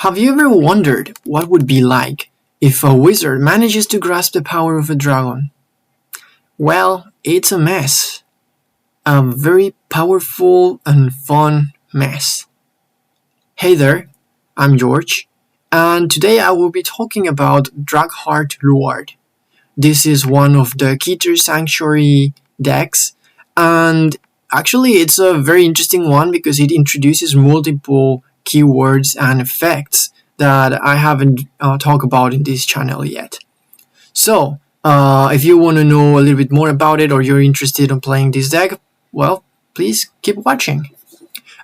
Have you ever wondered what would be like if a wizard manages to grasp the power of a dragon? Well, it's a mess. A very powerful and fun mess. Hey there, I'm George, and today I will be talking about Dragheart Luard. This is one of the Keter Sanctuary decks, and actually it's a very interesting one because it introduces multiple keywords and effects that I haven't talked about in this channel yet. So, if you want to know a little bit more about it or you're interested in playing this deck, well, please keep watching.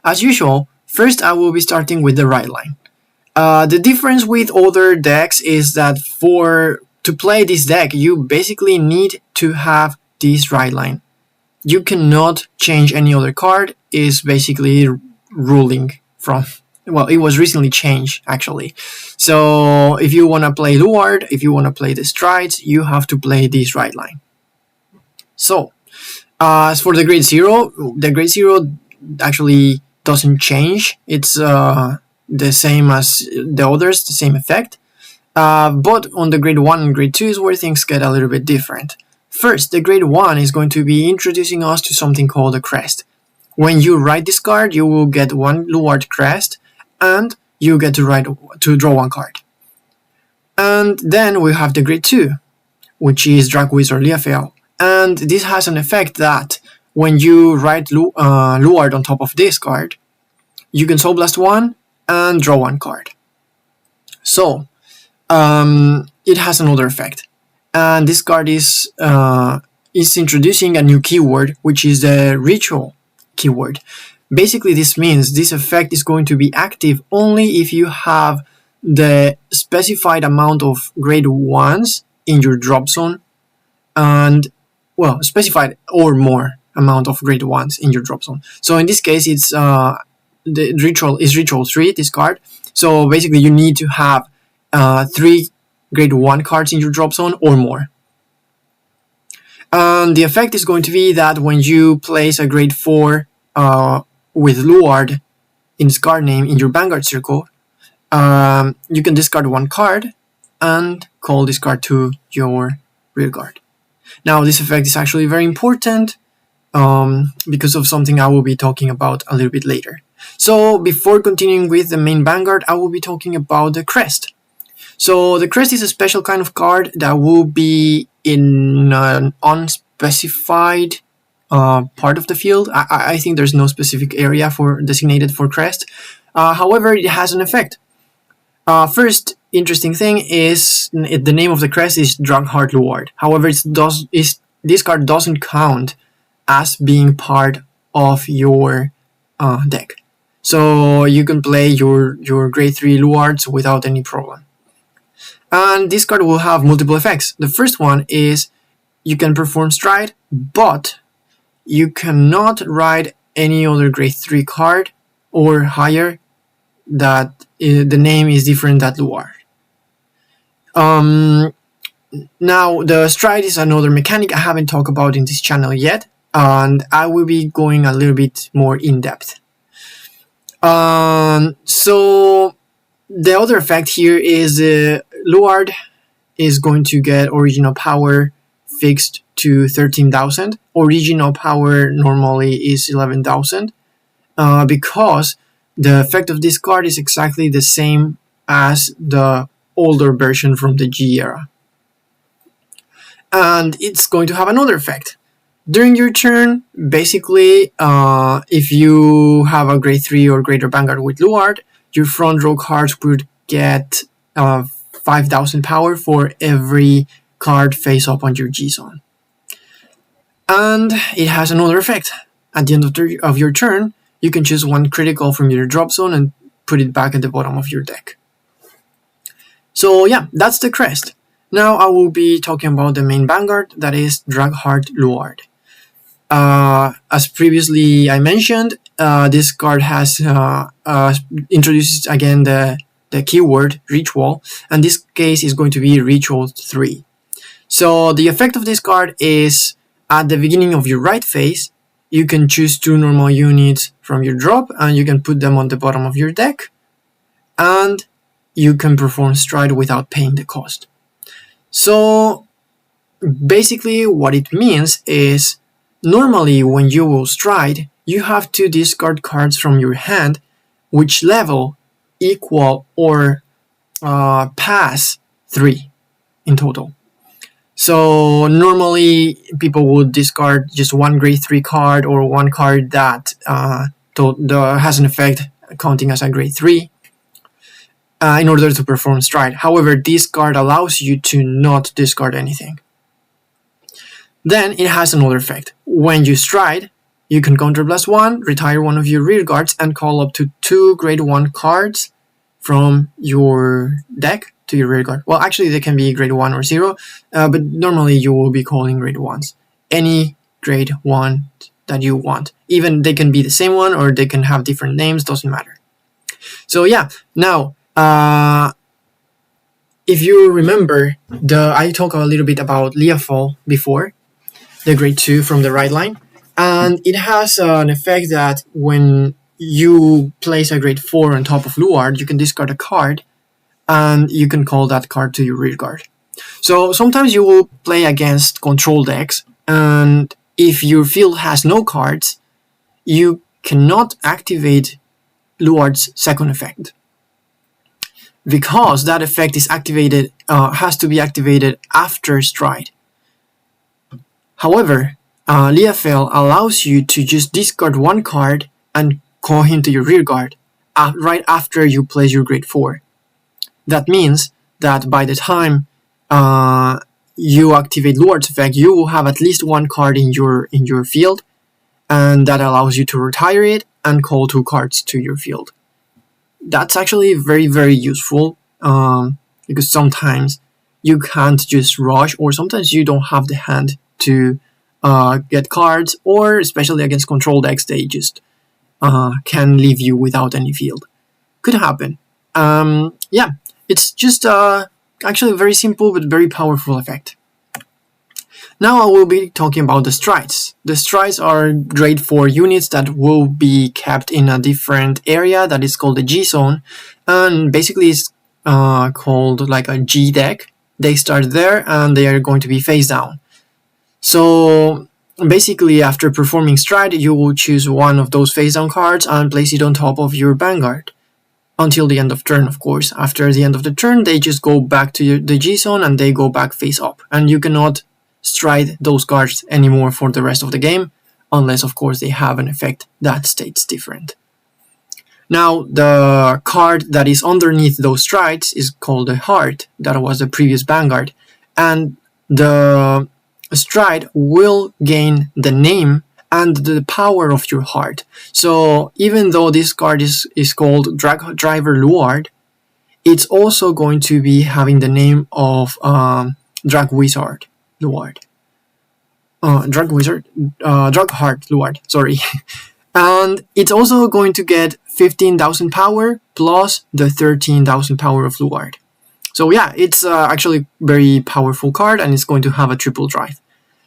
As usual, first I will be starting with the Rideline. The difference with other decks is that to play this deck, you basically need to have this Rideline. You cannot change any other card, is basically ruling from, well, it was recently changed actually. So if you want to play Luard, if you want to play the Strides, you have to play this Rideline. So, as for the Grade 0 actually doesn't change. It's the same as the others, the same effect. But on the Grade 1 and Grade 2 is where things get a little bit different. First, the Grade 1 is going to be introducing us to something called a crest. When you write this card, you will get one Luard crest, and you get to draw one card. And then we have the Grade 2, which is Dragwizard Liafel. And this has an effect that when you write Luard on top of this card, you can Soul Blast one and draw one card. So, it has another effect. And this card is introducing a new keyword, which is the Ritual keyword. Basically, this means this effect is going to be active only if you have the specified amount of Grade 1s in your drop zone, and, well, specified or more amount of Grade 1s in your drop zone. So in this case, it's the Ritual is Ritual 3, this card. So basically, you need to have 3 Grade 1 cards in your drop zone or more. And the effect is going to be that when you place a Grade 4 with Luard in its card name in your Vanguard circle, you can discard one card and call this card to your rear guard. Now, this effect is actually very important because of something I will be talking about a little bit later. So, before continuing with the main Vanguard, I will be talking about the Crest. So, the Crest is a special kind of card that will be in an unspecified part of the field. I think there's no specific area designated for Crest. However, it has an effect. First interesting thing is the name of the crest is Dragheart Luard. However, this card doesn't count as being part of your deck. So you can play your Grade 3 Luards without any problem. And this card will have multiple effects. The first one is you can perform Stride, but you cannot ride any other Grade 3 card or higher that the name is different than Luard. Now, the Stride is another mechanic I haven't talked about in this channel yet, and I will be going a little bit more in depth. So, the other effect here is Luard is going to get original power fixed to 13,000. Original power normally is 11,000 because the effect of this card is exactly the same as the older version from the G era. And it's going to have another effect. During your turn, basically, if you have a Grade 3 or greater Vanguard with Luard, your front row cards would get 5,000 power for every card face up on your G zone. And it has another effect. At the end of your turn, you can choose one critical from your drop zone and put it back at the bottom of your deck. So yeah, that's the crest. Now I will be talking about the main Vanguard, that is Dragheart Luard. As previously I mentioned, this card has introduces again the keyword Ritual, and this case is going to be Ritual 3. So the effect of this card is at the beginning of your right phase, you can choose 2 normal units from your drop and you can put them on the bottom of your deck. And you can perform stride without paying the cost. So basically what it means is, normally when you will stride, you have to discard cards from your hand which level, equal, or pass 3 in total. So normally people would discard just one grade 3 card, or one card that has an effect counting as a grade 3 in order to perform stride. However, this card allows you to not discard anything. Then it has another effect. When you stride, you can counterblast 1, retire one of your rear guards, and call up to 2 grade 1 cards from your deck to your rear guard. Well, actually they can be grade 1 or 0, but normally you will be calling grade 1s. Any grade 1 that you want. Even they can be the same one, or they can have different names, doesn't matter. So yeah, now if you remember, I talked a little bit about Leafall before, the grade 2 from the Rideline, and it has an effect that when you place a grade 4 on top of Luard, you can discard a card, and you can call that card to your rear guard. So sometimes you will play against control decks, and if your field has no cards, you cannot activate Luard's second effect, because that effect is activated, has to be activated after stride. However, Leafall allows you to just discard one card and call him to your rear guard right after you place your grade 4. That means that by the time you activate Luard's effect, you will have at least one card in your field, and that allows you to retire it and call 2 cards to your field. That's actually very, very useful, because sometimes you can't just rush, or sometimes you don't have the hand to get cards, or especially against control decks, they just can leave you without any field. Could happen. Yeah, it's just actually a very simple but very powerful effect. Now I will be talking about the strides. The strides are grade 4 units that will be kept in a different area that is called the G zone, and basically it's called like a G deck. They start there and they are going to be face down. So basically after performing stride, you will choose one of those face down cards and place it on top of your Vanguard until the end of turn, of course. After the end of the turn, they just go back to the G zone and they go back face up, and you cannot stride those cards anymore for the rest of the game, unless of course they have an effect that states different. Now the card that is underneath those strides is called the Heart, that was the previous Vanguard, and the stride will gain the name and the power of your heart. So even though this card is called Driver Luard, it's also going to be having the name of Drag Wizard Luard. Dragheart Luard, sorry. And it's also going to get 15,000 power plus the 13,000 power of Luard. So yeah, it's actually very powerful card, and it's going to have a triple drive.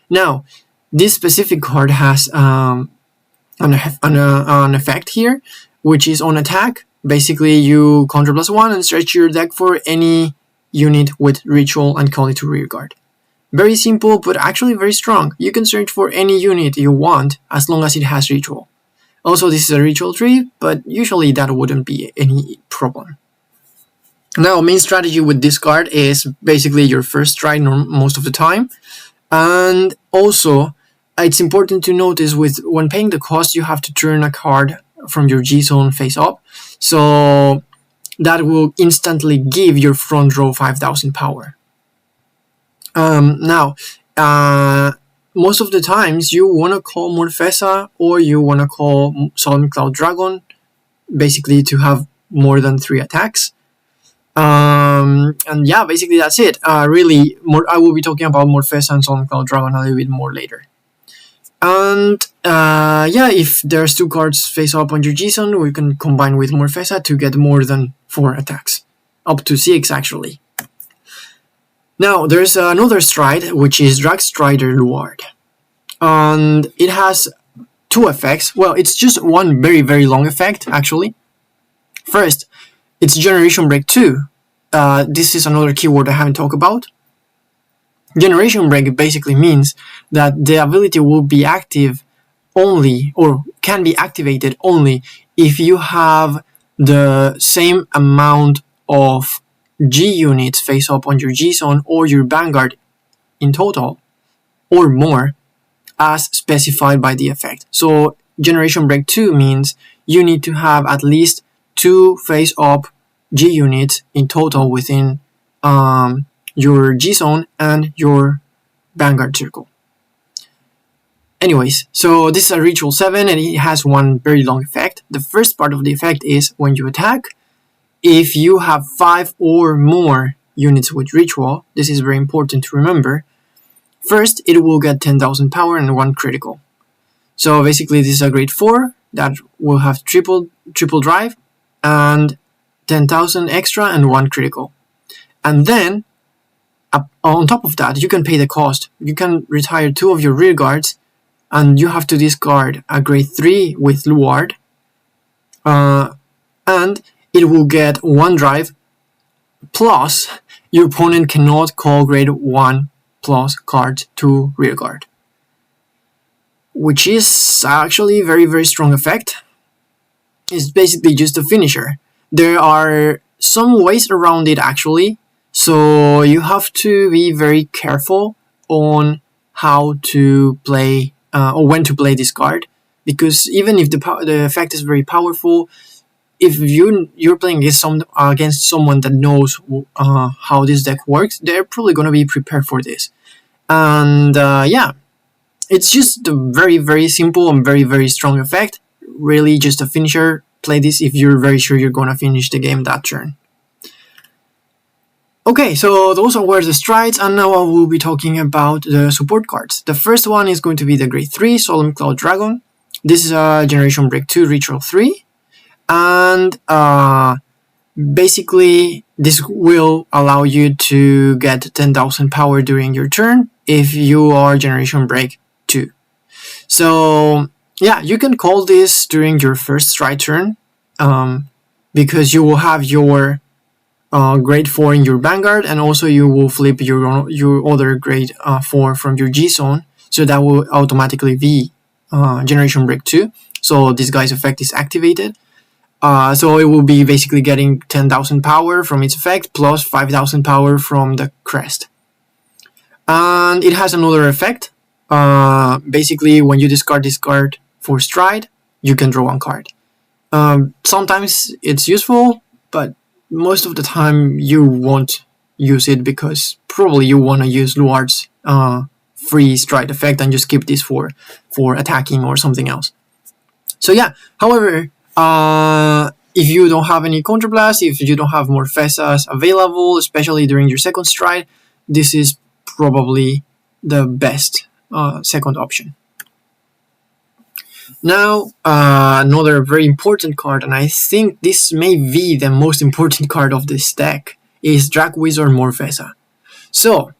Now, this specific card has an effect here, which is on attack. Basically, you counterblast 1 and stretch your deck for any unit with ritual and call it to rear guard. Very simple, but actually very strong. You can search for any unit you want as long as it has ritual. Also, this is a ritual tree, but usually that wouldn't be any problem. Now, main strategy with this card is basically your first stride most of the time. And also, it's important to notice when paying the cost, you have to turn a card from your G zone face up. So that will instantly give your front row 5,000 power. Now, most of the times you want to call Morfessa or you want to call Solemn Cloud Dragon, basically to have more than 3 attacks. And yeah, basically that's it. Really, I will be talking about Morfessa and Solemn Cloud Dragon a little bit more later. And yeah, if there's 2 cards face up on your G-Zone, we can combine with Morfessa to get more than 4 attacks. Up to 6 actually. Now, there's another stride, which is Dragstrider Luard. And it has 2 effects. Well, it's just one very, very long effect, actually. First, it's Generation Break 2. this is another keyword I haven't talked about. Generation break basically means that the ability will be active only, or can be activated only, if you have the same amount of G units face up on your G zone or your Vanguard in total, or more, as specified by the effect. So Generation Break 2 means you need to have at least 2 face up G units in total within your G zone and your Vanguard circle. Anyways, so this is a Ritual 7 and it has one very long effect. The first part of the effect is when you attack, if you have 5 or more units with Ritual, this is very important to remember. First, it will get 10,000 power and 1 critical. So basically this is a grade 4 that will have triple drive and 10,000 extra and 1 critical. And then, on top of that, you can pay the cost. You can retire 2 of your rear guards and you have to discard a grade 3 with Luard. And it will get 1 drive, plus your opponent cannot call grade 1 plus cards to rearguard, which is actually very, very strong effect. It's basically just a finisher. There are some ways around it actually, so you have to be very careful on how to play or when to play this card, because even if the effect is very powerful, if you're playing against someone that knows how this deck works, they're probably going to be prepared for this. And yeah, it's just a very, very simple and very, very strong effect. Really just a finisher. Play this if you're very sure you're going to finish the game that turn. Okay, so those were the strides, and now I will be talking about the support cards. The first one is going to be the grade 3 Solemn Cloud Dragon. This is a Generation Break 2 Ritual 3. And basically this will allow you to get 10,000 power during your turn if you are Generation Break 2. So yeah, you can call this during your first stride turn, because you will have your grade 4 in your Vanguard, and also you will flip your other grade 4 from your G zone, so that will automatically be Generation Break 2. So this guy's effect is activated. So it will be basically getting 10,000 power from its effect plus 5,000 power from the crest. And it has another effect. Basically, when you discard this card for stride, you can draw 1 card. Sometimes it's useful, but most of the time you won't use it because probably you want to use Luard's free stride effect and just keep this for attacking or something else. So yeah, however, if you don't have any counterblast, if you don't have more Fesas available, especially during your second stride, this is probably the best second option. Now, another very important card, and I think this may be the most important card of this deck, is Drag Wizard Morfessa. So,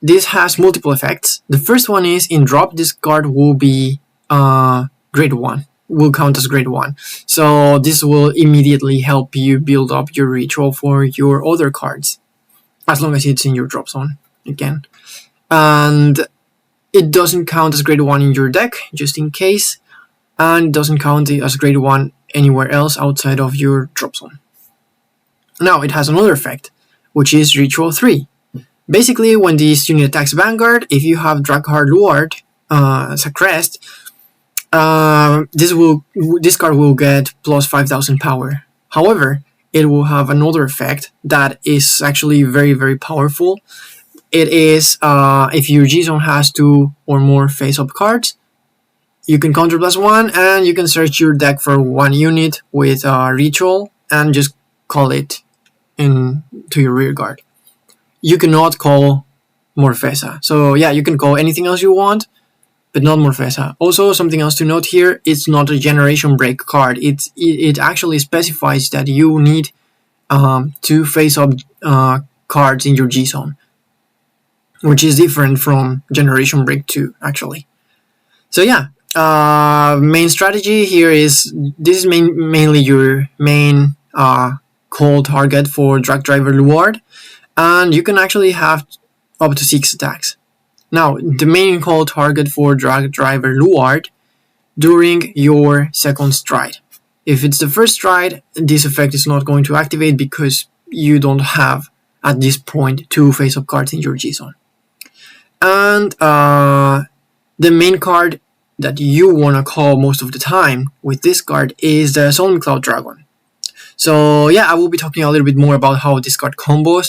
this has multiple effects. The first one is, in drop, this card will be grade 1. Will count as grade 1. So this will immediately help you build up your ritual for your other cards, as long as it's in your drop zone again. And it doesn't count as grade 1 in your deck, just in case, and it doesn't count as grade 1 anywhere else outside of your drop zone. Now it has another effect, which is Ritual 3. Basically, when this unit attacks Vanguard, if you have Dragheart Luard as a crest, this card will get plus 5,000 power. However, it will have another effect that is actually very, very powerful. It is, if your G-Zone has 2 or more face-up cards, you can counterblast 1 and you can search your deck for 1 unit with Ritual and just call it to your rear guard. You cannot call Morfessa. So yeah, you can call anything else you want, but not Morfessa. Also, something else to note here, it's not a Generation Break card. It actually specifies that you need 2 face-up cards in your G-Zone, which is different from Generation Break 2, actually. So yeah, main strategy here is, this is mainly your main call target for Drag Driver Luard, and you can actually have up to 6 attacks. Now, the main call target for Drag Driver Luard during your second stride. If it's the first stride, this effect is not going to activate because you don't have, at this point, 2 face-up cards in your G-Zone. And the main card that you want to call most of the time with this card is the Solemn Cloud Dragon. So yeah, I will be talking a little bit more about how this card combos,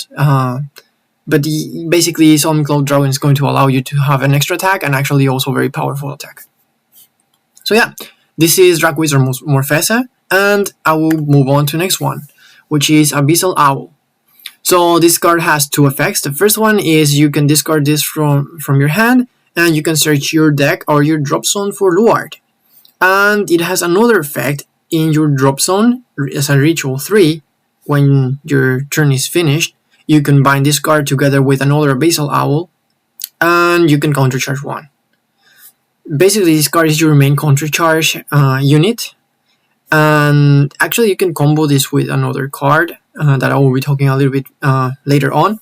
but basically Solemn Cloud Dragon is going to allow you to have an extra attack and actually also very powerful attack. So yeah, this is Drag Wizard Morphesia, and I will move on to the next one, which is Abyssal Owl. So this card has 2 effects. The first one is you can discard this from your hand, and you can search your deck or your drop zone for Luard. And it has another effect in your drop zone as a Ritual 3. When your turn is finished, you can bind this card together with another Abyssal Owl, and you can countercharge 1. Basically, this card is your main countercharge unit, and actually you can combo this with another card that I will be talking a little bit later on.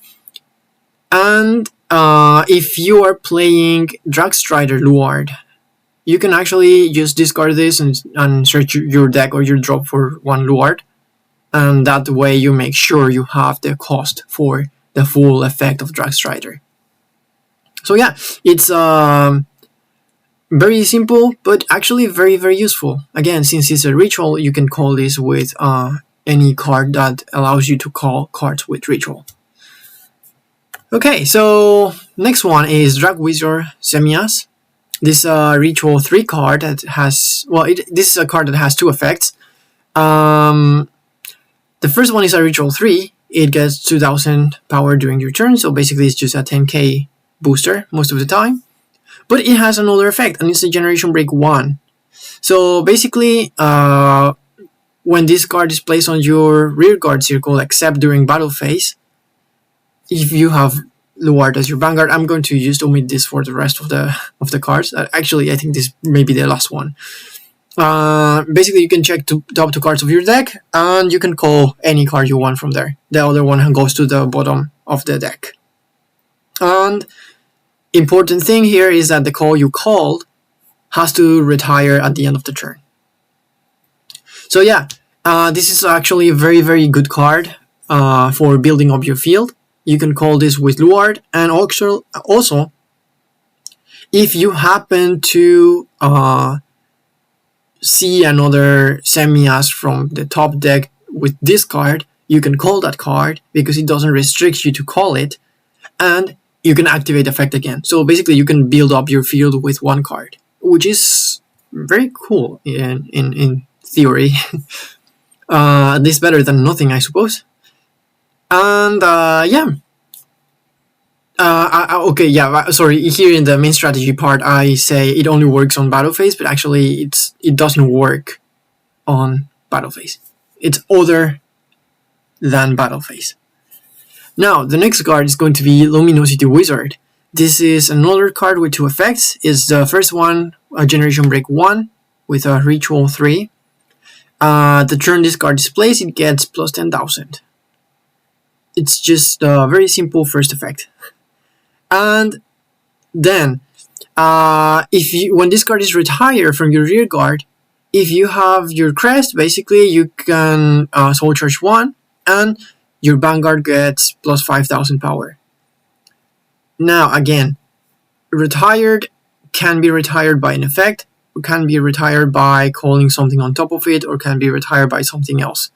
And if you are playing Dragstrider Luard, you can actually just discard this and search your deck or your drop for 1 Luard, and that way you make sure you have the cost for the full effect of Dragstrider. So yeah, it's very simple, but actually very, very useful. Again, since it's a ritual, you can call this with any card that allows you to call cards with ritual. Okay, so next one is Drag Wizard Semias. This Ritual 3 card that has, this is a card that has 2 effects. The first one is a Ritual 3. It gets 2000 power during your turn, so basically it's just a 10k booster most of the time. But it has another effect, and it's a Generation Break 1. So basically, when this card is placed on your rearguard circle, except during battle phase, if you have Luard as your Vanguard, I'm going to just omit this for the rest of the cards. Actually, I think this may be the last one. Basically, you can check top 2 cards of your deck, and you can call any card you want from there. The other one goes to the bottom of the deck. And important thing here is that the call you called has to retire at the end of the turn. So yeah, this is actually a very, very good card for building up your field. You can call this with Luard, and also if you happen to see another Semias from the top deck with this card, you can call that card because it doesn't restrict you to call it, and you can activate the effect again. So basically you can build up your field with 1 card, which is very cool in theory. At least better than nothing, I suppose. And sorry, here in the main strategy part I say it only works on battle phase, but actually it doesn't work on battle phase. It's other than battle phase. Now, the next card is going to be Luminosity Wizard. This is another card with 2 effects. It's the first one, a Generation Break 1 with a Ritual 3. The turn this card is placed, it gets plus 10,000. It's just a very simple first effect. And then, when this card is retired from your rear guard, if you have your crest, basically you can soul charge 1, and your Vanguard gets plus 5,000 power. Now again, retired can be retired by an effect, or can be retired by calling something on top of it, or can be retired by something else.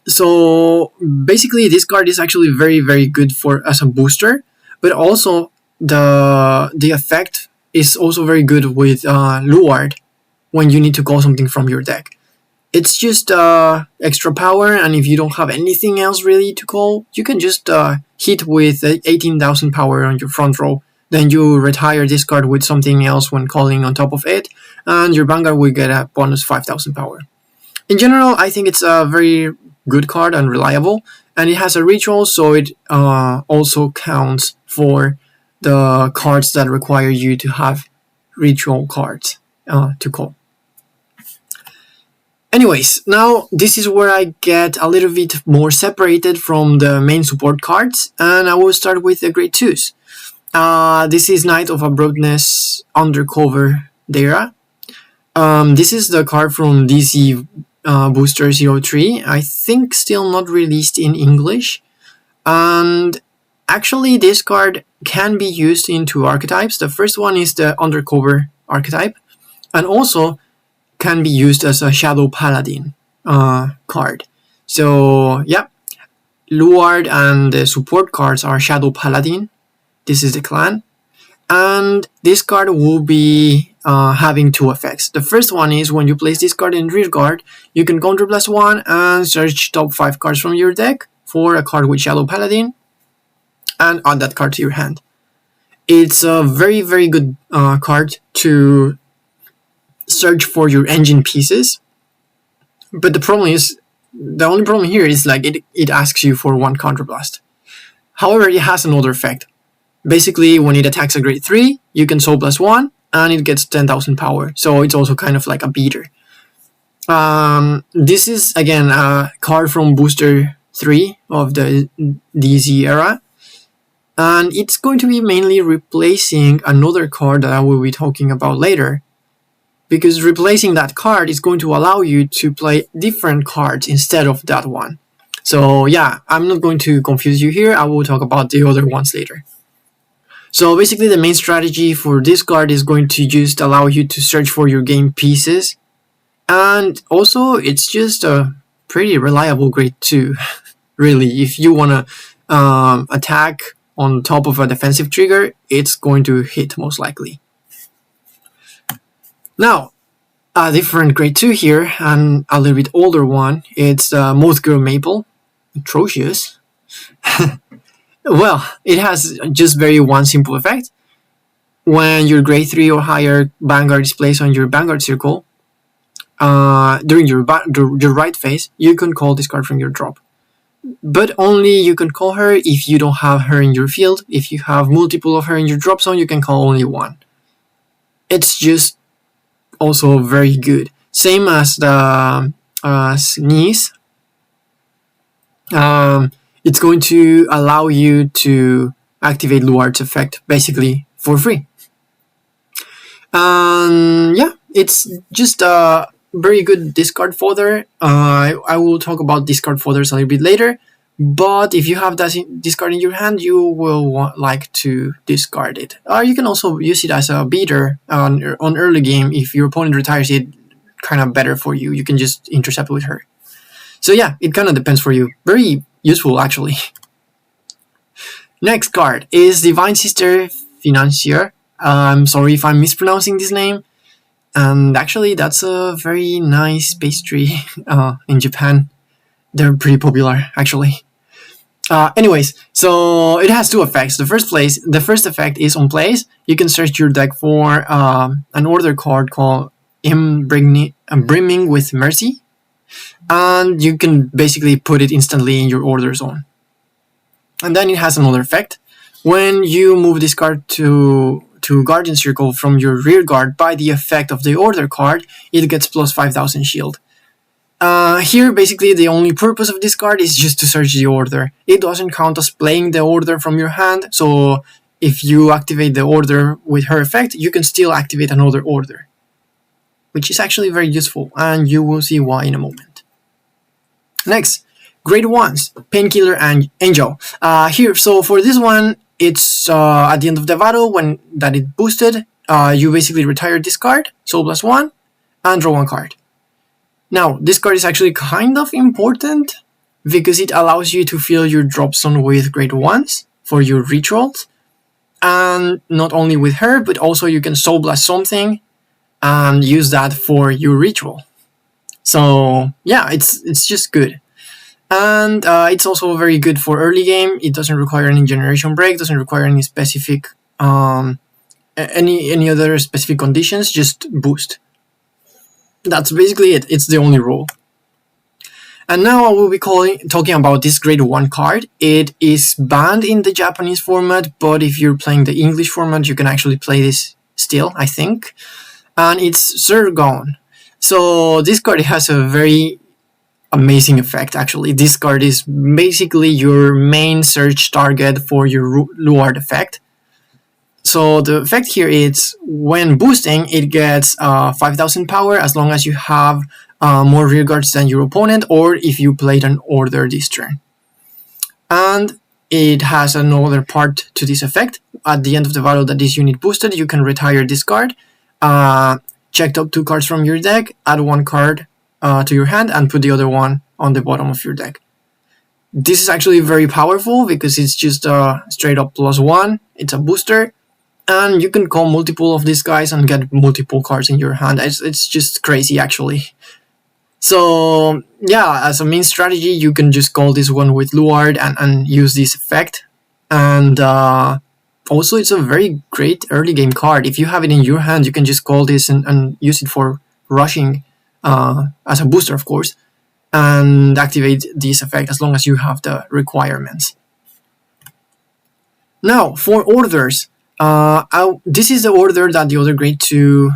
So basically this card is actually very, very good as a booster, but also the effect is also very good with Luard when you need to call something from your deck. It's just extra power, and if you don't have anything else really to call, you can just hit with 18,000 power on your front row. Then you retire this card with something else when calling on top of it, and your Vanguard will get a bonus 5,000 power. In general, I think it's a very good card and reliable, and it has a ritual, so it also counts for the cards that require you to have ritual cards to call. Anyways, now this is where I get a little bit more separated from the main support cards, and I will start with the grade 2s. This is Knight of Abroadness Undercover Dara. This is the card from DC Booster 03. I think still not released in English. And actually, this card can be used in 2 archetypes. The first one is the Undercover archetype, and also can be used as a Shadow Paladin card. So yeah, Luard and the support cards are Shadow Paladin. This is the clan. And this card will be having 2 effects. The first one is when you place this card in rearguard, you can counterblast 1 and search top 5 cards from your deck for a card with Shadow Paladin and add that card to your hand. It's a very, very good card to search for your engine pieces. But the only problem here is like it asks you for 1 counterblast. However, it has another effect. Basically, when it attacks a grade 3, you can Soul Blast 1 and it gets 10,000 power. So it's also kind of like a beater. This is again a card from Booster 3 of the DZ era. And it's going to be mainly replacing another card that I will be talking about later. Because replacing that card is going to allow you to play different cards instead of that one. So yeah, I'm not going to confuse you here. I will talk about the other ones later. So basically the main strategy for this card is going to just allow you to search for your game pieces. And also it's just a pretty reliable grade 2. Really, if you want to attack on top of a defensive trigger, it's going to hit most likely. Now, a different grade 2 here, and a little bit older one. It's Moth Girl Maple. Atrocious. Well, it has just one simple effect. When your grade 3 or higher Vanguard is placed on your Vanguard circle, during your right phase, you can call this card from your drop. But only you can call her if you don't have her in your field. If you have multiple of her in your drop zone, you can call only 1. It's just also very good. Same as the Sneeze. It's going to allow you to activate Luard's effect basically for free. Yeah, it's just a very good discard fodder. I will talk about discard fodders a little bit later, but if you have that discard in your hand, you will like to discard it. Or you can also use it as a beater on early game. If your opponent retires it, kind of better for you. You can just intercept with her. So yeah, it kind of depends for you. Very useful, actually. Next card is Divine Sister Financier. I'm sorry if I'm mispronouncing this name. And actually, that's a very nice pastry in Japan. They're pretty popular, actually. Anyways, so it has 2 effects. The first effect is on place. You can search your deck for an order card called Brimming with Mercy. And you can basically put it instantly in your order zone. And then it has another effect. When you move this card to Guardian Circle from your rear guard by the effect of the order card, it gets plus 5,000 shield. Here, basically, the only purpose of this card is just to search the order. It doesn't count as playing the order from your hand, so if you activate the order with her effect, you can still activate another order. Which is actually very useful, and you will see why in a moment. Next, grade 1s, Painkiller and Angel. So for this one, it's at the end of the battle, when that it boosted, you basically retire this card, Soul Blast 1, and draw 1 card. Now, this card is actually kind of important, because it allows you to fill your drop zone with grade 1s for your rituals, and not only with her, but also you can Soul Blast something, and use that for your ritual. So yeah, it's just good. And it's also very good for early game. It doesn't require any generation break, doesn't require any specific any other specific conditions, just boost. That's basically it. It's the only rule. And now I will be talking about this grade 1 card. It is banned in the Japanese format, but if you're playing the English format, you can actually play this still, I think. And it's Zergon. So this card has a very amazing effect. Actually, this card is basically your main search target for your Luard effect. So the effect here is when boosting, it gets 5,000 power as long as you have more rearguards than your opponent, or if you played an order this turn. And it has another part to this effect. At the end of the battle that this unit boosted, you can retire this card, check top 2 cards from your deck, add 1 card to your hand, and put the other one on the bottom of your deck. This is actually very powerful because it's just a straight up +1. It's a booster, and you can call multiple of these guys and get multiple cards in your hand. It's just crazy, actually. So yeah, as a main strategy, you can just call this one with Luard and use this effect. And also, it's a very great early game card. If you have it in your hand, you can just call this and use it for rushing as a booster, of course, and activate this effect as long as you have the requirements. Now, for orders. This is the order that the other grade 2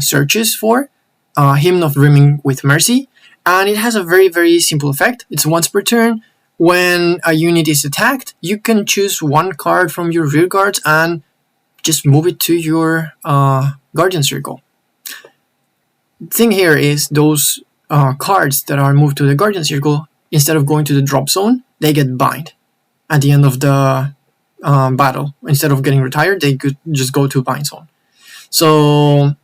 searches for, Hymn of Brimming with Mercy, and it has a very, very simple effect. It's once per turn. When a unit is attacked, you can choose 1 card from your rear guards and just move it to your Guardian Circle. The thing here is those cards that are moved to the Guardian Circle, instead of going to the drop zone, they get bind at the end of the battle. Instead of getting retired, they could just go to bind zone. So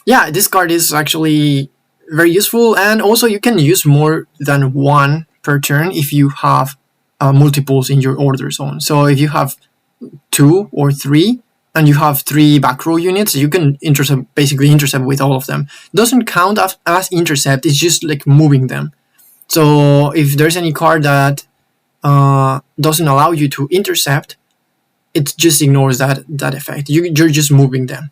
yeah, this card is actually very useful, and also you can use more than 1 per turn if you have multiples in your order zone. So if you have 2 or 3 and you have 3 back row units, you can basically intercept with all of them. Doesn't count as intercept, it's just like moving them. So if there's any card that doesn't allow you to intercept, it just ignores that effect. You're just moving them.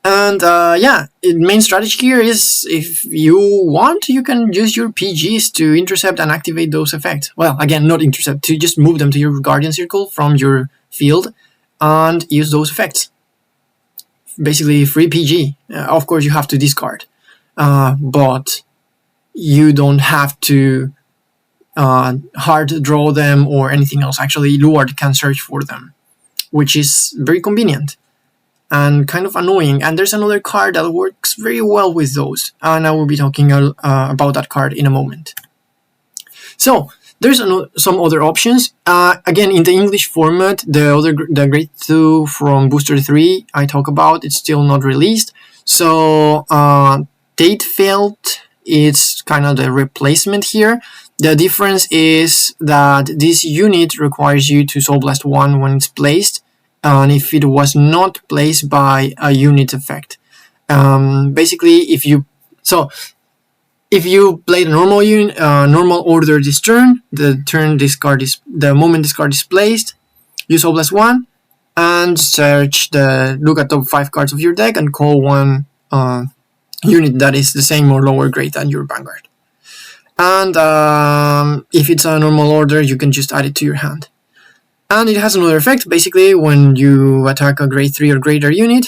And yeah, the main strategy here is, if you want, you can use your PGs to intercept and activate those effects. Well, again, not intercept, to just move them to your Guardian Circle from your field and use those effects. Basically, free PG. Of course, you have to discard, but you don't have to hard draw them or anything else. Actually, Luard can search for them, which is very convenient and kind of annoying. And there's another card that works very well with those, and I will be talking about that card in a moment. So there's some other options. Again, in the English format, the grade 2 from Booster 3 I talk about, it's still not released. So Tatefeld is kind of the replacement here. The difference is that this unit requires you to Soul Blast 1 when it's placed, and if it was not placed by a unit effect. Basically, if you played a normal order this turn, the moment this card is placed, you Soul Blast 1 and look at top 5 cards of your deck and call 1 unit that is the same or lower grade than your Vanguard. And if it's a normal order, you can just add it to your hand. And it has another effect. Basically, when you attack a grade 3 or greater unit,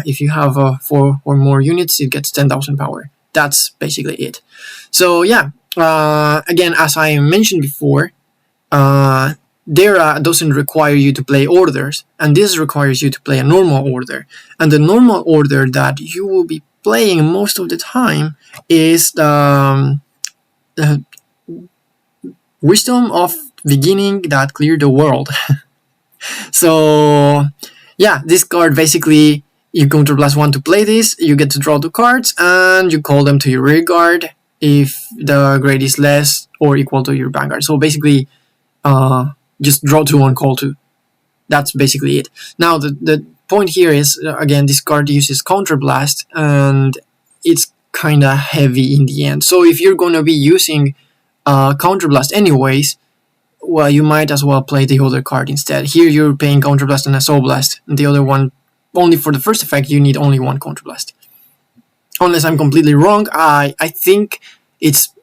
if you have 4 or more units, it gets 10,000 power. That's basically it. So yeah, again, as I mentioned before, Dera doesn't require you to play orders, and this requires you to play a normal order. And the normal order that you will be playing most of the time is the Wisdom of Beginning that Cleared the World. So yeah, this card basically, you counterblast 1 to play this, you get to draw 2 cards, and you call them to your rear guard if the grade is less or equal to your Vanguard. So basically, just draw 2 and call 2. That's basically it. Now, the point here is, again, this card uses Counterblast, and it's kind of heavy in the end. So if you're going to be using Counterblast anyways, well, you might as well play the other card instead. Here you're paying Counterblast and a Soul Blast, and the other one, only for the first effect, you need only 1 Counterblast. Unless I'm completely wrong, I think it's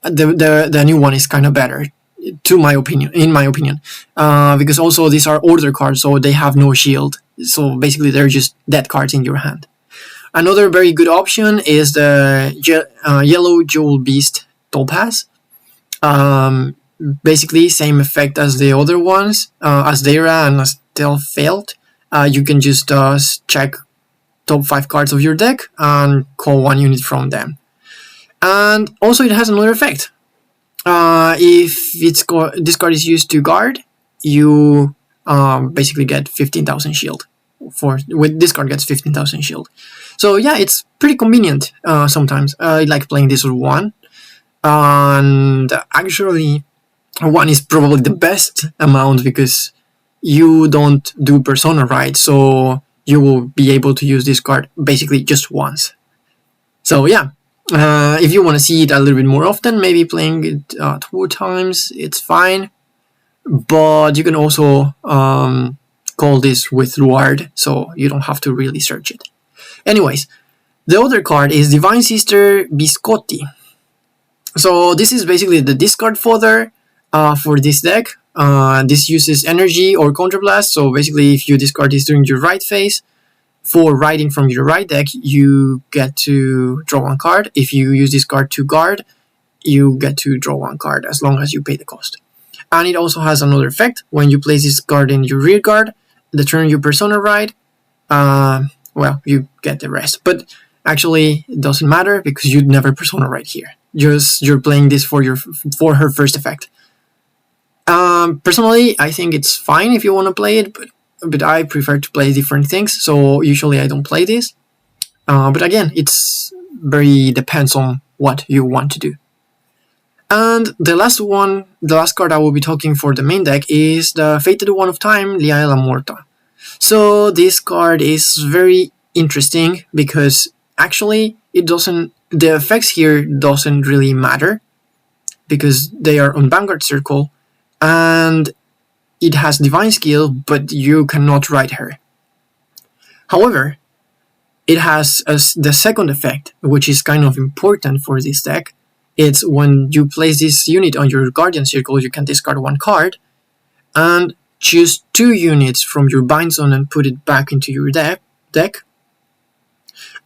the new one is kind of better, in my opinion, because also these are order cards, so they have no shield. So basically, they're just dead cards in your hand. Another very good option is the Yellow Jewel Beast Topaz. Basically, same effect as the other ones, as Dara and as Telfelt. You can just check top 5 cards of your deck and call 1 unit from them. And also it has another effect. If this card is used to guard, you basically get 15,000 shield. With this card gets 15,000 shield. So yeah, it's pretty convenient sometimes. I like playing this with 1. And actually 1 is probably the best amount because you don't do persona right, so you will be able to use this card basically just once. So yeah, if you want to see it a little bit more often, maybe playing it 2 times, it's fine. But you can also call this with Luard, so you don't have to really search it. Anyways, the other card is Divine Sister Biscotti. So this is basically the discard fodder for this deck. This uses energy or counterblast, so basically if you discard this during your right phase, for riding from your right deck, you get to draw 1 card. If you use this card to guard, you get to draw 1 card as long as you pay the cost. And it also has another effect. When you place this card in your rear guard, the turn you persona ride, well, you get the rest. But actually, it doesn't matter because you'd never persona ride here. You're playing this for her first effect. Personally, I think it's fine if you want to play it, but I prefer to play different things, so usually I don't play this. But again, it's very depends on what you want to do. And the last card I will be talking for the main deck is the Fated One of Time, Liaela Morta. So this card is very interesting because actually the effects here doesn't really matter because they are on Vanguard Circle and it has Divine Skill, but you cannot ride her. However, it has the second effect, which is kind of important for this deck. It's when you place this unit on your Guardian Circle, you can discard 1 card and choose 2 units from your bind zone and put it back into your deck.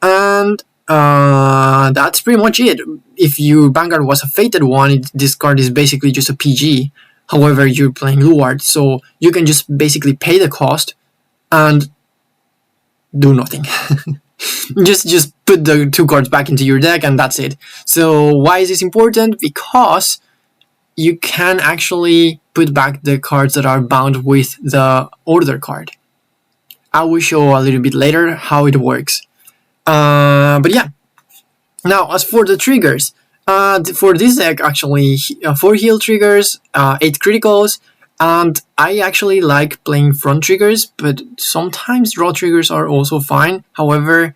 And that's pretty much it. If your Vanguard was a Fated one, this card is basically just a PG. However, you're playing Luard, so you can just basically pay the cost and do nothing. just put the 2 cards back into your deck and that's it. So why is this important? Because you can actually put back the cards that are bound with the order card. I will show a little bit later how it works. But yeah. Now, as for the triggers, for this deck, actually, 4 heal triggers, 8 criticals, and I actually like playing front triggers, but sometimes draw triggers are also fine. However,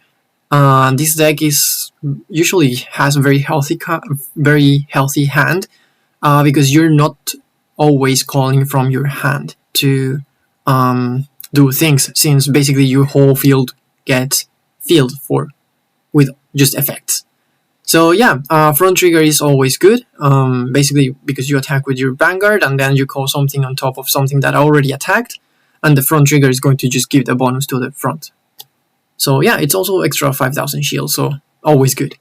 this deck usually has a very healthy hand, because you're not always calling from your hand to do things, since basically your whole field gets filled with just effects. So yeah, front trigger is always good, basically because you attack with your Vanguard and then you call something on top of something that already attacked, and the front trigger is going to just give the bonus to the front. So yeah, it's also extra 5,000 shield, so always good.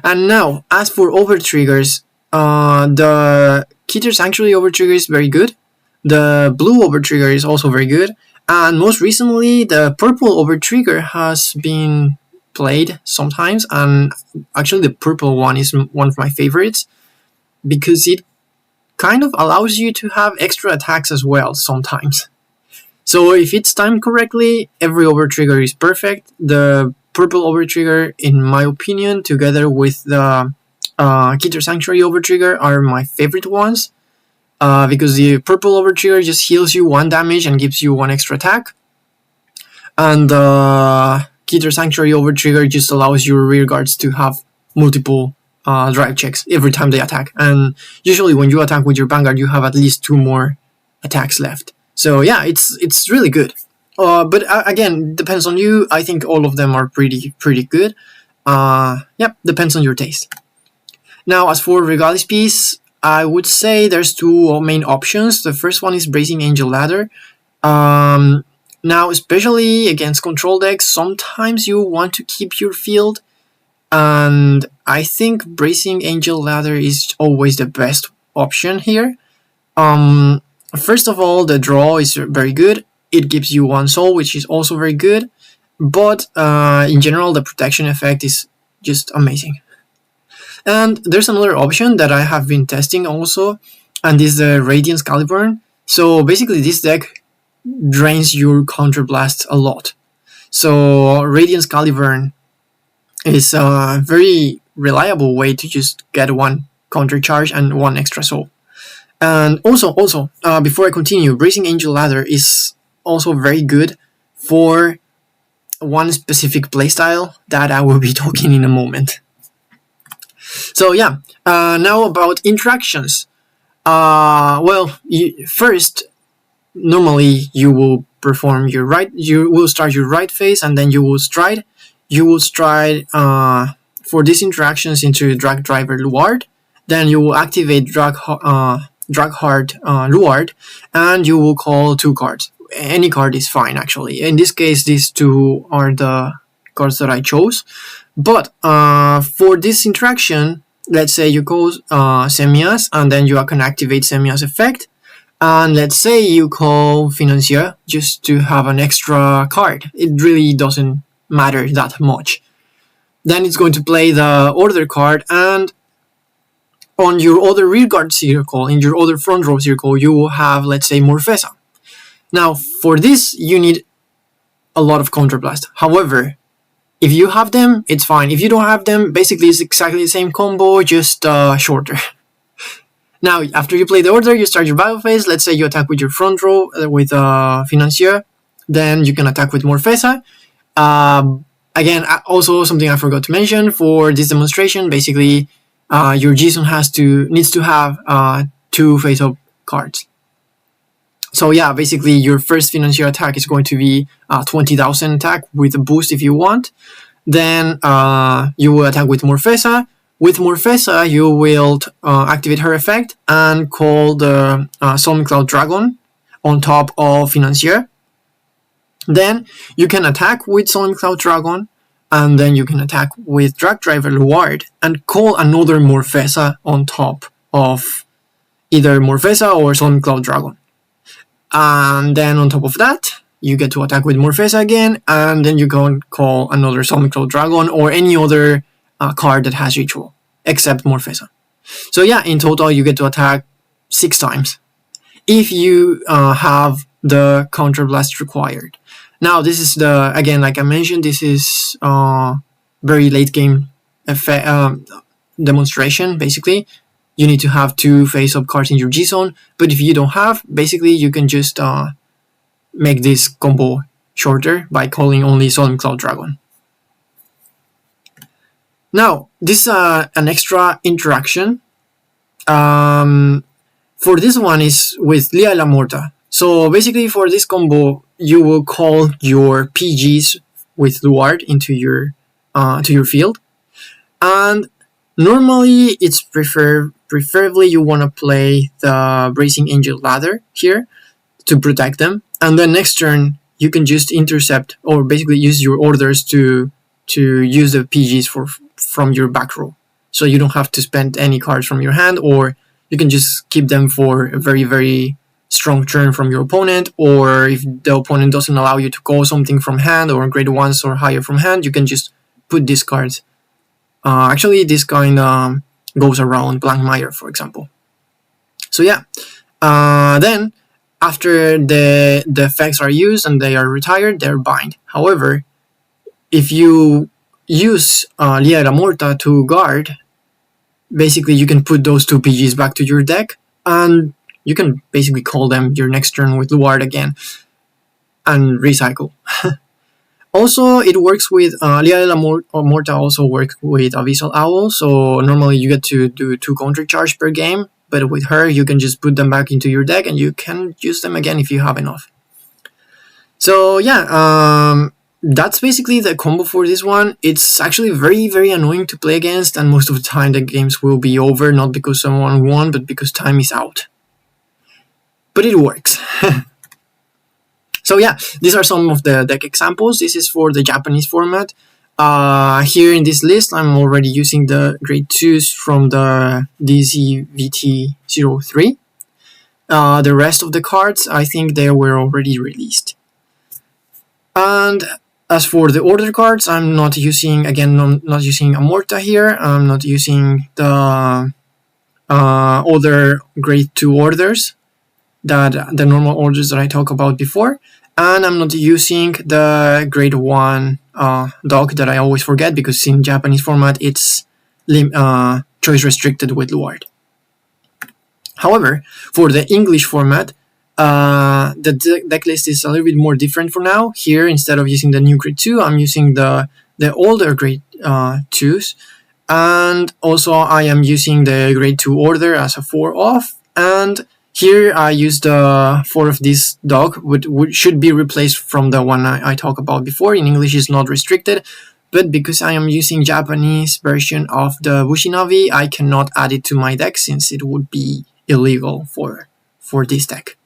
And now, as for over triggers, the Keter Sanctuary over trigger is very good, the blue over trigger is also very good, and most recently the purple over trigger has been played sometimes, and actually the purple one is one of my favorites because it kind of allows you to have extra attacks as well sometimes. So if it's timed correctly, every overtrigger is perfect. The purple overtrigger, in my opinion, together with the Keter Sanctuary overtrigger, are my favorite ones, because the purple overtrigger just heals you 1 damage and gives you 1 extra attack, and the Keter Sanctuary overtrigger just allows your rear guards to have multiple drive checks every time they attack, and usually when you attack with your Vanguard you have at least 2 more attacks left. So yeah, it's really good. But again, depends on you. I think all of them are pretty good. Yep, depends on your taste. Now, as for Regalis Piece, I would say there's 2 main options. The first one is Bracing Angel Ladder. Now, especially against control decks, sometimes you want to keep your field, and I think Bracing Angel Ladder is always the best option here. First of all, the draw is very good. It gives you 1 soul, which is also very good. But in general, the protection effect is just amazing. And there's another option that I have been testing also, and this is the Radiance Caliburn. So basically, this deck drains your counterblast a lot. So Radiance Caliburn is a very reliable way to just get 1 counter charge and 1 extra soul. And also, before I continue, Bracing Angel Ladder is also very good for one specific playstyle that I will be talking in a moment. So yeah, now about interactions. First, normally you will perform your right. You will start your right phase, and then you will stride. You will stride for these interactions into Drag Driver Luard. Then you will activate Dragheart Luard, and you will call 2 cards. Any card is fine, actually. In this case, these 2 are the cards that I chose. But for this interaction, let's say you call Semias, and then you can activate Semias effect. And let's say you call Financier just to have an extra card. It really doesn't matter that much. Then it's going to play the order card, and on your other rearguard circle, in your other front row circle, you will have, let's say, Morfessa. Now, for this, you need a lot of counterblast. However, if you have them, it's fine. If you don't have them, basically it's exactly the same combo, just shorter. Now, after you play the order, you start your battle phase. Let's say you attack with your front row with Financier. Then you can attack with Morfessa. Again, also something I forgot to mention for this demonstration, basically your G-Zone needs to have 2 face-up cards. So yeah, basically your first Financier attack is going to be 20,000 attack with a boost if you want. Then you will attack with Morfessa. With Morfessa, you will activate her effect and call the Storm Cloud Dragon on top of Financier. Then you can attack with Storm Cloud Dragon, and then you can attack with Drag Driver Luard and call another Morfessa on top of either Morfessa or Storm Cloud Dragon. And then on top of that, you get to attack with Morfessa again, and then you go and call another Storm Cloud Dragon or any other card that has ritual, except Morfessa. So yeah, in total you get to attack 6 times if you have the counterblast required. Now this is again, like I mentioned, this is very late game demonstration. Basically, you need to have 2 face-up cards in your G-Zone, but if you don't have, basically you can just make this combo shorter by calling only Solemn Cloud Dragon. Now, this is an extra interaction. For this one is with Lia La Morta. So basically for this combo, you will call your PGs with Luard into your field. And normally it's preferably you want to play the Bracing Angel Ladder here to protect them. And then next turn, you can just intercept or basically use your orders to use the PGs from your back row. So you don't have to spend any cards from your hand, or you can just keep them for a very, very strong turn from your opponent, or if the opponent doesn't allow you to call something from hand or grade 1s or higher from hand, you can just put these cards. Actually, this kind goes around Blankmire, for example. So yeah, then after the effects are used and they are retired, they're bind. However, if you use Lia La Morta to guard, basically you can put those 2 PGs back to your deck, and you can basically call them your next turn with Luard again and recycle. Also, it works with Lia La Morta also works with Abyssal Owl, so normally you get to do 2 counter charge per game, but with her you can just put them back into your deck and you can use them again if you have enough. So yeah, that's basically the combo for this one. It's actually very, very annoying to play against, and most of the time the games will be over, not because someone won, but because time is out. But it works. So yeah, these are some of the deck examples. This is for the Japanese format. Here in this list, I'm already using the grade 2s from the DZVT03. The rest of the cards, I think they were already released. And as for the order cards, I'm not using, again, not using Amorta here. I'm not using the other grade 2 orders, that the normal orders that I talked about before. And I'm not using the grade 1 dog that I always forget, because in Japanese format it's choice restricted with Luard. However, for the English format, the deck list is a little bit more different for now. Here, instead of using the new grade 2, I'm using the older grade 2s. And also I am using the grade 2 order as a 4 off. And here I use the 4 of this dog, which should be replaced from the one I talked about before. In English is not restricted, but because I am using Japanese version of the Bushinavi, I cannot add it to my deck since it would be illegal for this deck.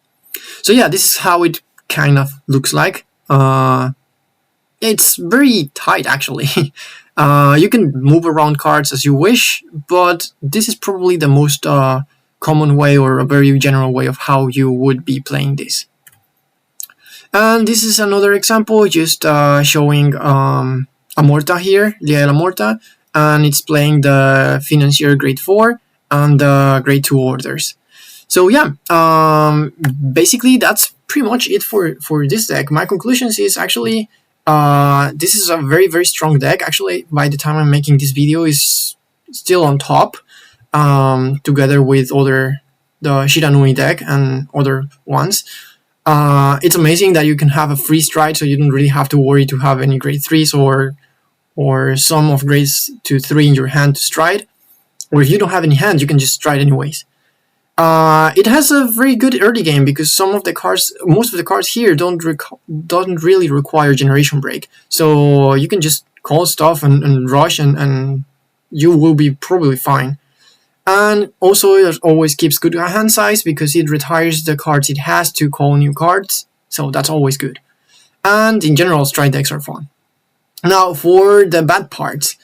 So yeah, this is how it kind of looks like. It's very tight actually. You can move around cards as you wish, but this is probably the most common way, or a very general way of how you would be playing this. And this is another example, just showing Amorta here, Liel Amorta, and it's playing the Financier grade 4 and the grade 2 orders. So yeah, basically that's pretty much it for this deck. My conclusions is actually this is a very, very strong deck. Actually, by the time I'm making this video, is still on top, together with the Shiranui deck and other ones. It's amazing that you can have a free stride, so you don't really have to worry to have any grade 3s or some of grades 2, 3 in your hand to stride. Or if you don't have any hand, you can just stride anyways. It has a very good early game, because most of the cards here don't really require generation break. So you can just call stuff and rush, and you will be probably fine. And also it always keeps good hand size, because it retires the cards it has to call new cards. So that's always good. And in general, stride decks are fun. Now for the bad parts,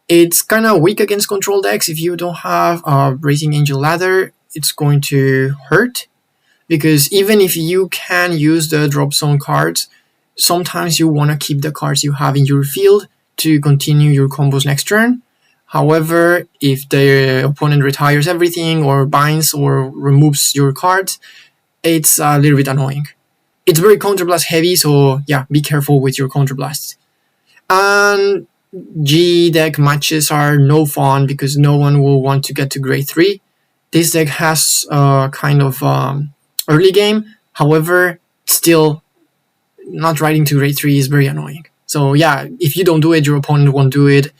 it's kind of weak against control decks. If you don't have a Raising Angel Ladder, it's going to hurt, because even if you can use the drop zone cards, sometimes you want to keep the cards you have in your field to continue your combos next turn. However, if the opponent retires everything or binds or removes your cards, it's a little bit annoying. It's very counterblast heavy, so yeah, be careful with your counterblasts. And G deck matches are no fun, because no one will want to get to grade 3. This deck has kind of early game, however, still not riding to grade 3 is very annoying. So yeah, if you don't do it, your opponent won't do it,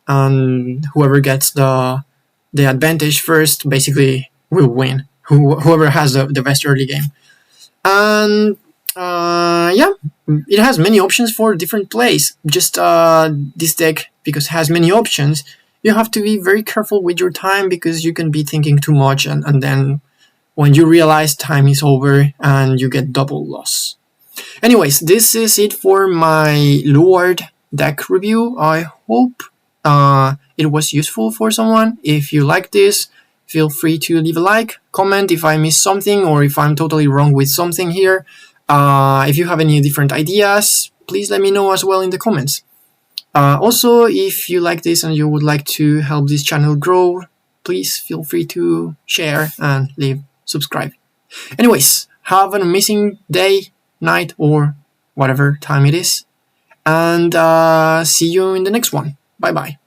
and whoever gets the advantage first basically will win. Whoever has the best early game. And yeah, it has many options for different plays. Just this deck, because it has many options, you have to be very careful with your time, because you can be thinking too much, and then when you realize, time is over and you get double loss. Anyways, this is it for my Luard deck review. I hope it was useful for someone. If you like this, feel free to leave a like, comment if I missed something, or if I'm totally wrong with something here. If you have any different ideas, please let me know as well in the comments. Also, if you like this and you would like to help this channel grow, please feel free to share and subscribe. Anyways, have an amazing day, night, or whatever time it is, and see you in the next one. Bye bye.